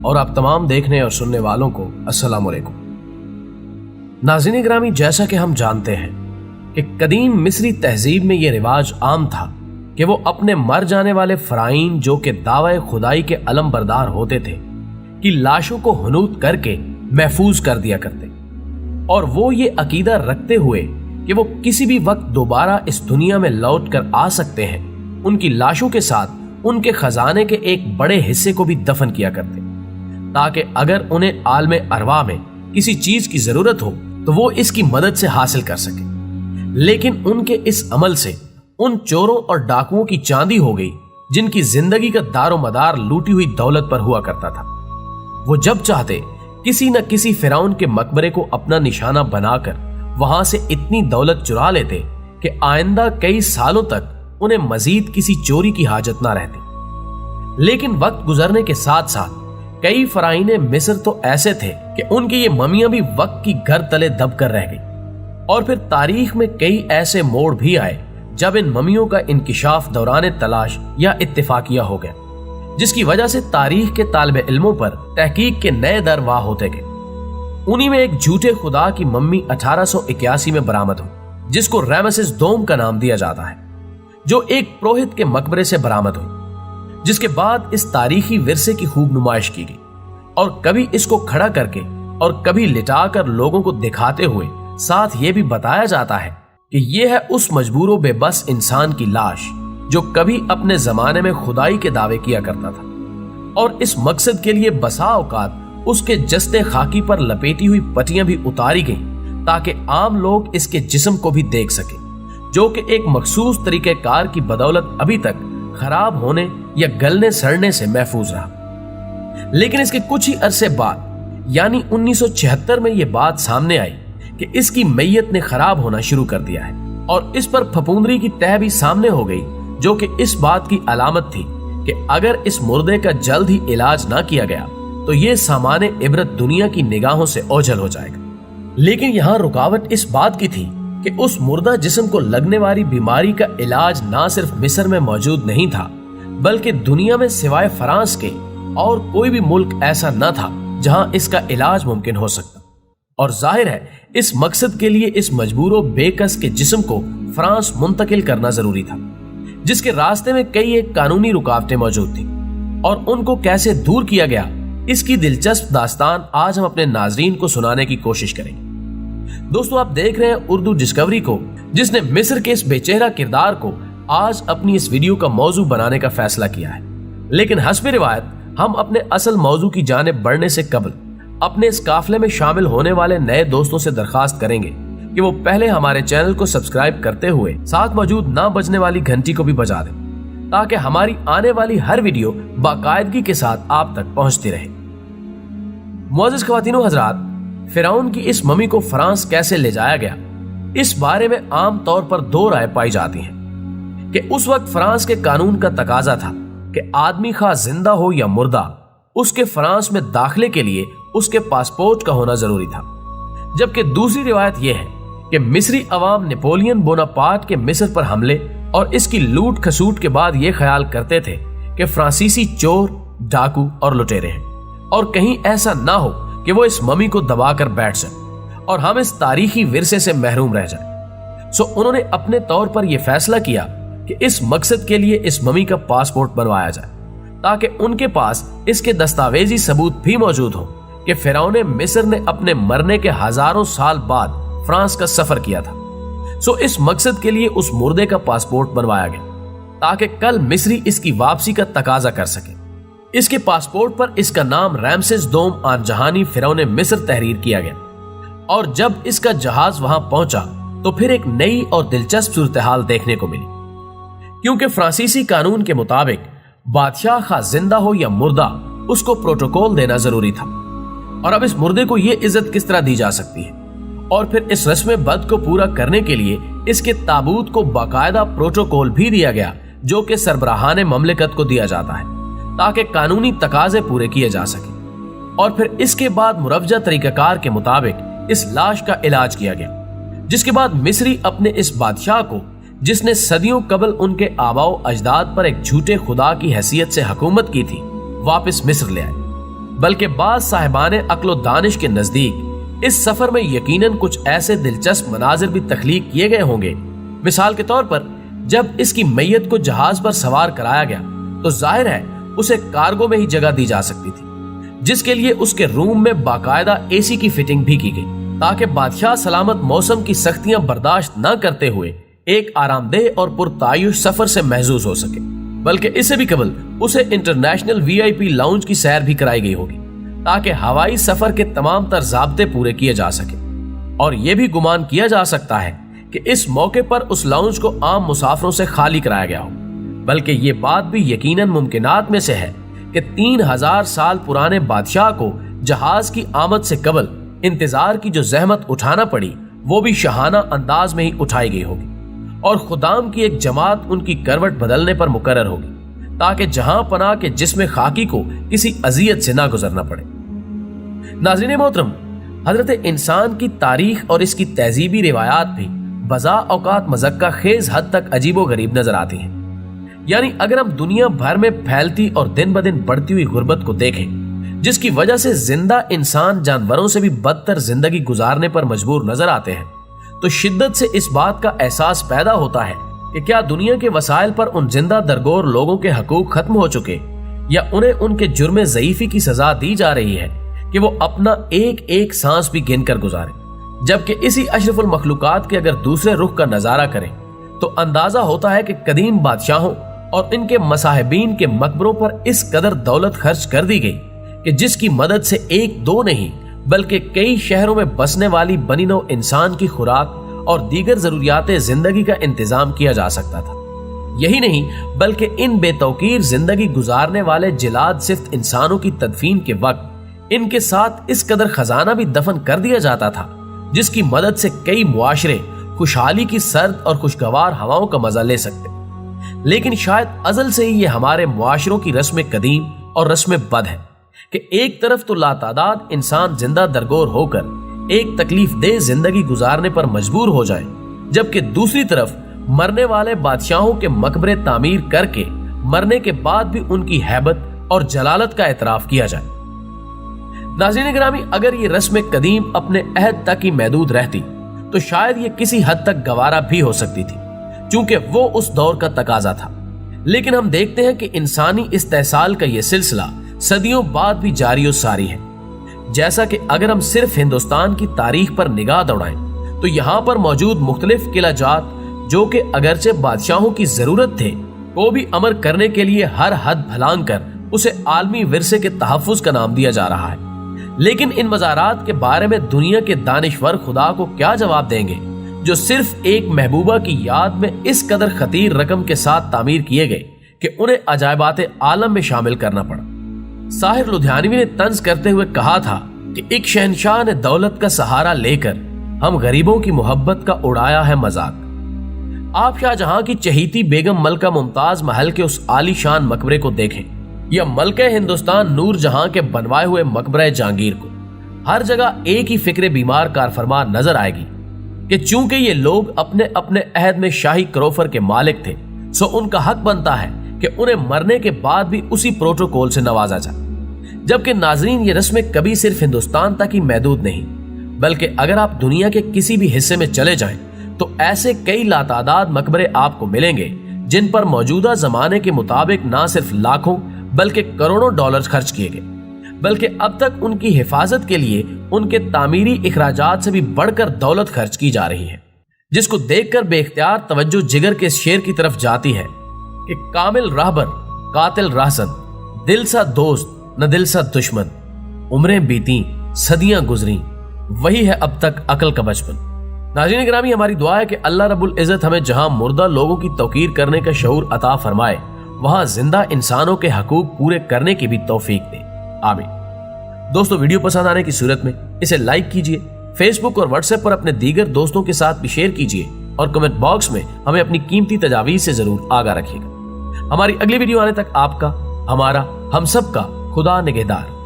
اور آپ تمام دیکھنے اور سننے والوں کو السلام علیکم۔ ناظرین گرامی، جیسا کہ ہم جانتے ہیں کہ قدیم مصری تہذیب میں یہ رواج عام تھا کہ وہ اپنے مر جانے والے فرائین جو کہ دعوی خدائی کے علم بردار ہوتے تھے کی لاشوں کو حنوط کر کے محفوظ کر دیا کرتے، اور وہ یہ عقیدہ رکھتے ہوئے کہ وہ کسی بھی وقت دوبارہ اس دنیا میں لوٹ کر آ سکتے ہیں، ان کی لاشوں کے ساتھ ان کے خزانے کے ایک بڑے حصے کو بھی دفن کیا کرتے، تاکہ اگر انہیں عالم ارواح میں کسی چیز کی ضرورت ہو تو وہ اس کی مدد سے حاصل کر سکے۔ لیکن ان کے اس عمل سے ان چوروں اور ڈاکوؤں کی چاندی ہو گئی جن کی زندگی کا دار و مدار لوٹی ہوئی دولت پر ہوا کرتا تھا۔ وہ جب چاہتے کسی نہ کسی فرعون کے مقبرے کو اپنا نشانہ بنا کر وہاں سے اتنی دولت چرا لیتے کہ آئندہ کئی سالوں تک انہیں مزید کسی چوری کی حاجت نہ رہتی۔ لیکن وقت گزرنے کے ساتھ ساتھ کئی فرائین مصر تو ایسے تھے کہ ان کی یہ ممیاں بھی وقت کی گھر تلے دب کر رہ گئی، اور پھر تاریخ میں کئی ایسے موڑ بھی آئے جب ان ممیوں کا انکشاف دوران تلاش یا اتفاقیہ ہو گیا، جس کی وجہ سے تاریخ کے طالب علموں پر تحقیق کے نئے در واہ ہوتے گئے۔ انہی میں ایک جھوٹے خدا کی ممی 1881 میں برآمد ہوئی، جس کو ریمسس دوم کا نام دیا جاتا ہے، جو ایک پروہت کے مقبرے سے برآمد ہوئی، جس کے بعد اس تاریخی ورثے کی خوب نمائش کی گئی، اور کبھی اس کو کھڑا کر کے اور کبھی لٹا کر لوگوں کو دکھاتے ہوئے ساتھ یہ بھی بتایا جاتا ہے کہ یہ ہے اس مجبور و بے بس انسان کی لاش جو کبھی اپنے زمانے میں خدائی کے دعوے کیا کرتا تھا، اور اس مقصد کے لیے بسا اوقات اس کے جستے خاکی پر لپیٹی ہوئی پٹیاں بھی اتاری گئیں تاکہ عام لوگ اس کے جسم کو بھی دیکھ سکیں، جو کہ ایک مخصوص طریقہ کار کی بدولت ابھی تک خراب ہونے یا گلنے سڑنے سے محفوظ رہا۔ لیکن اس کے کچھ ہی عرصے بعد یعنی 1976 میں یہ بات سامنے آئی کہ اس کی میت نے خراب ہونا شروع کر دیا ہے، اور اس پر پھپھوندری کی تہ بھی سامنے ہو گئی، جو کہ اس بات کی علامت تھی کہ اگر اس مردے کا جلد ہی علاج نہ کیا گیا تو یہ سامان عبرت دنیا کی نگاہوں سے اوجھل ہو جائے گا۔ لیکن یہاں رکاوٹ اس بات کی تھی کہ اس مردہ جسم کو لگنے والی بیماری کا علاج نہ صرف مصر میں موجود نہیں تھا، بلکہ دنیا میں سوائے فرانس کے اور کوئی بھی ملک ایسا نہ تھا جہاں اس کا علاج ممکن ہو سکتا، اور ظاہر ہے اس مقصد کے لیے اس مجبور و بے کس کے جسم کو فرانس منتقل کرنا ضروری تھا، جس کے راستے میں کئی ایک قانونی رکاوٹیں موجود تھیں، اور ان کو کیسے دور کیا گیا اس کی دلچسپ داستان آج ہم اپنے ناظرین کو سنانے کی کوشش کریں گے۔ دوستو، آپ دیکھ رہے ہیں اردو ڈسکوری کو، جس نے مصر کے اس بے چہرہ کردار کو آج اپنی اس ویڈیو کا موضوع بنانے کا فیصلہ کیا ہے۔ لیکن حسب روایت ہم اپنے اصل موضوع کی جانب بڑھنے سے قبل اپنے اس قافلے میں شامل ہونے والے نئے دوستوں سے درخواست کریں گے کہ وہ پہلے ہمارے چینل کو سبسکرائب کرتے ہوئے ساتھ موجود نہ بجنے والی گھنٹی کو بھی بجا دیں، تاکہ ہماری آنے والی ہر ویڈیو باقاعدگی کے ساتھ آپ تک پہنچتی رہے۔ معزز خواتین و حضرات، فرعون کی اس ممی کو فرانس کیسے لے جایا گیا، اس بارے میں عام طور پر دو رائے پائی جاتی ہیں کہ اس وقت فرانس کے قانون کا تقاضا تھا کہ آدمی خواہ زندہ ہو یا مردہ، اس کے فرانس میں داخلے کے لیے اس کے پاسپورٹ کا ہونا ضروری تھا، جبکہ دوسری روایت یہ ہے کہ مصری عوام نیپولین بوناپارٹ کے مصر پر حملے اور اس کی لوٹ کھسوٹ کے بعد یہ خیال کرتے تھے کہ فرانسیسی چور، ڈاکو اور لٹیرے ہیں، اور کہیں ایسا نہ ہو کہ وہ اس ممی کو دبا کر بیٹھ جائیں اور ہم اس تاریخی ورثے سے محروم رہ جائیں۔ سو انہوں نے اپنے طور پر یہ فیصلہ کیا کہ اس مقصد کے لیے اس ممی کا پاسپورٹ بنوایا جائے، تاکہ ان کے پاس اس کے دستاویزی ثبوت بھی موجود ہوں کہ فرعون مصر نے اپنے مرنے کے ہزاروں سال بعد فرانس کا سفر کیا تھا۔ سو اس مقصد کے لیے اس مردے کا پاسپورٹ بنوایا گیا تاکہ کل مصری اس کی واپسی کا تقاضا کر سکے۔ اس کے پاسپورٹ پر اس کا نام ریمسس دوم آن جہانی فرعون مصر تحریر کیا گیا، اور جب اس کا جہاز وہاں پہنچا تو پھر ایک نئی اور دلچسپ صورتحال دیکھنے کو ملی، کیونکہ فرانسیسی قانون کے مطابق بادشاہ خواہ زندہ ہو یا مردہ اس کو پروٹوکول دینا ضروری تھا، اور اب اس مردے کو یہ عزت کس طرح دی جا سکتی ہے؟ اور پھر اس رسم بد کو پورا کرنے کے لیے اس کے تابوت کو باقاعدہ پروٹوکول بھی دیا گیا، جو کہ سربراہان مملکت کو دیا جاتا ہے تاکہ قانونی تقاضے پورے کیے جا سکیں، اور پھر اس کے بعد مروجہ طریقہ کار کے مطابق اس لاش کا علاج کیا گیا، جس کے بعد مصری اپنے اس بادشاہ کو، جس نے صدیوں قبل ان کے آباؤ اجداد پر ایک جھوٹے خدا کی حیثیت سے حکومت کی تھی، واپس مصر لے آئے۔ بلکہ بعض صاحبان عقل و دانش کے نزدیک اس سفر میں یقیناً کچھ ایسے دلچسپ مناظر بھی تخلیق کیے گئے ہوں گے۔ مثال کے طور پر جب اس کی میت کو جہاز پر سوار کرایا گیا تو ظاہر ہے اسے کارگو میں ہی جگہ دی جا سکتی تھی، جس کے لیے اس کے روم میں باقاعدہ اے سی کی فٹنگ بھی کی گئی تاکہ بادشاہ سلامت موسم کی سختیاں برداشت نہ کرتے ہوئے ایک آرام دہ اور پرتعیش سفر سے محظوظ ہو سکے۔ بلکہ اسے بھی قبل اسے انٹرنیشنل VIP لاؤنج کی سیر بھی کرائی گئی ہوگی تاکہ ہوائی سفر کے تمام تر ضابطے پورے کیے جا سکے، اور یہ بھی گمان کیا جا سکتا ہے کہ اس موقع پر اس لاؤنج کو عام مسافروں سے خالی کرایا گیا ہو۔ بلکہ یہ بات بھی یقیناً ممکنات میں سے ہے کہ 3000 سال پرانے بادشاہ کو جہاز کی آمد سے قبل انتظار کی جو زحمت اٹھانا پڑی وہ بھی شاہانہ انداز میں ہی اٹھائی گئی ہوگی، اور خدام کی ایک جماعت ان کی کروٹ بدلنے پر مقرر ہوگی تاکہ جہاں پناہ کے جسم خاکی کو کسی اذیت سے نہ گزرنا پڑے۔ ناظرین محترم، حضرت انسان کی تاریخ اور اس کی تہذیبی روایات بھی بزا اوقات مذکہ خیز حد تک عجیب و غریب نظر آتی ہیں۔ یعنی اگر ہم دنیا بھر میں پھیلتی اور دن بدن بڑھتی ہوئی غربت کو دیکھیں، جس کی وجہ سے زندہ انسان جانوروں سے بھی بدتر زندگی گزارنے پر مجبور نظر آتے ہیں، تو شدت سے اس بات کا احساس پیدا ہوتا ہے کہ کیا دنیا کے وسائل پر ان زندہ درگور لوگوں کے حقوق ختم ہو چکے، یا انہیں ان کے جرم ضعیفی کی سزا دی جا رہی ہے کہ وہ اپنا ایک ایک سانس بھی گن کر گزارے، جبکہ اسی اشرف المخلوقات کے اگر دوسرے رخ کا نظارہ کریں تو اندازہ ہوتا ہے کہ قدیم بادشاہوں اور ان کے مصاحبین کے مقبروں پر اس قدر دولت خرچ کر دی گئی کہ جس کی مدد سے ایک دو نہیں بلکہ کئی شہروں میں بسنے والی بنی نوع انسان کی خوراک اور دیگر ضروریات زندگی کا انتظام کیا جا سکتا تھا۔ یہی نہیں بلکہ ان بے توقیر زندگی گزارنے والے جلاد صفت انسانوں کی تدفین کے وقت ان کے ساتھ اس قدر خزانہ بھی دفن کر دیا جاتا تھا جس کی مدد سے کئی معاشرے خوشحالی کی سرد اور خوشگوار ہواؤں کا مزہ لے سکتے۔ لیکن شاید ازل سے ہی یہ ہمارے معاشروں کی رسم قدیم اور رسم بد ہے کہ ایک طرف تو لاتعداد انسان زندہ درگور ہو کر ایک تکلیف دہ زندگی گزارنے پر مجبور ہو جائے، جبکہ دوسری طرف مرنے والے بادشاہوں کے مقبرے تعمیر کر کے مرنے کے بعد بھی ان کی ہیبت اور جلالت کا اعتراف کیا جائے۔ ناظرین گرامی، اگر یہ رسم قدیم اپنے عہد تک ہی محدود رہتی تو شاید یہ کسی حد تک گوارا بھی ہو سکتی تھی، چونکہ وہ اس دور کا تقاضا تھا۔ لیکن ہم دیکھتے ہیں کہ انسانی استحصال کا یہ سلسلہ صدیوں بعد بھی جاری و ساری ہے۔ جیسا کہ اگر ہم صرف ہندوستان کی تاریخ پر نگاہ دوڑائیں تو یہاں پر موجود مختلف قلعہ جات جو کہ اگرچہ بادشاہوں کی ضرورت تھے کو بھی امر کرنے کے لیے ہر حد پھلانگ کر اسے عالمی ورثے کے تحفظ کا نام دیا جا رہا ہے، لیکن ان مزارات کے بارے میں دنیا کے دانشور خدا کو کیا جواب دیں گے جو صرف ایک محبوبہ کی یاد میں اس قدر خطیر رقم کے ساتھ تعمیر کیے گئے کہ انہیں عجائبات عالم میں شامل کرنا پڑا۔ ساحر لدھیانوی نے طنز کرتے ہوئے کہا تھا کہ ایک شہنشاہ نے دولت کا سہارا لے کر ہم غریبوں کی محبت کا اڑایا ہے مذاق۔ آپ شاہ جہاں کی چہیتی بیگم ملکہ ممتاز محل کے اس عالی شان مقبرے کو دیکھیں یا ملکہ ہندوستان نور جہاں کے بنوائے ہوئے مقبرہ جہانگیر کو، ہر جگہ ایک ہی فکر بیمار کارفرما نظر آئے گی کہ چونکہ یہ لوگ اپنے اپنے عہد میں شاہی کروفر کے مالک تھے، سو ان کا حق بنتا ہے کہ انہیں مرنے کے بعد بھی اسی پروٹوکول سے نوازا جائے۔ جبکہ ناظرین، یہ رسمیں کبھی صرف ہندوستان تک ہی محدود نہیں، بلکہ اگر آپ دنیا کے کسی بھی حصے میں چلے جائیں تو ایسے کئی لاتعداد مقبرے آپ کو ملیں گے جن پر موجودہ زمانے کے مطابق نہ صرف لاکھوں بلکہ کروڑوں ڈالر خرچ کیے گئے، بلکہ اب تک ان کی حفاظت کے لیے ان کے تعمیری اخراجات سے بھی بڑھ کر دولت خرچ کی جا رہی ہے، جس کو دیکھ کر بے اختیار توجہ جگر کے اس شعر کی طرف جاتی ہے کہ کامل راہبر قاتل راہزن، دل سا دوست نہ دل سا دشمن، عمریں بیتیں صدیاں گزریں، وہی ہے اب تک عقل کا بچپن۔ ناظرین گرامی، ہماری دعا ہے کہ اللہ رب العزت ہمیں جہاں مردہ لوگوں کی توقیر کرنے کا شعور عطا فرمائے، وہاں زندہ انسانوں کے حقوق پورے کرنے کی بھی توفیق دے، آمین۔ دوستو، ویڈیو پسند آنے کی صورت میں اسے لائک کیجئے، فیس بک اور واٹس ایپ پر اپنے دیگر دوستوں کے ساتھ بھی شیئر کیجئے، اور کمنٹ باکس میں ہمیں اپنی قیمتی تجاویز سے ضرور آگاہ رکھیے گا۔ ہماری اگلی ویڈیو آنے تک آپ کا، ہمارا، ہم سب کا خدا نگہدار۔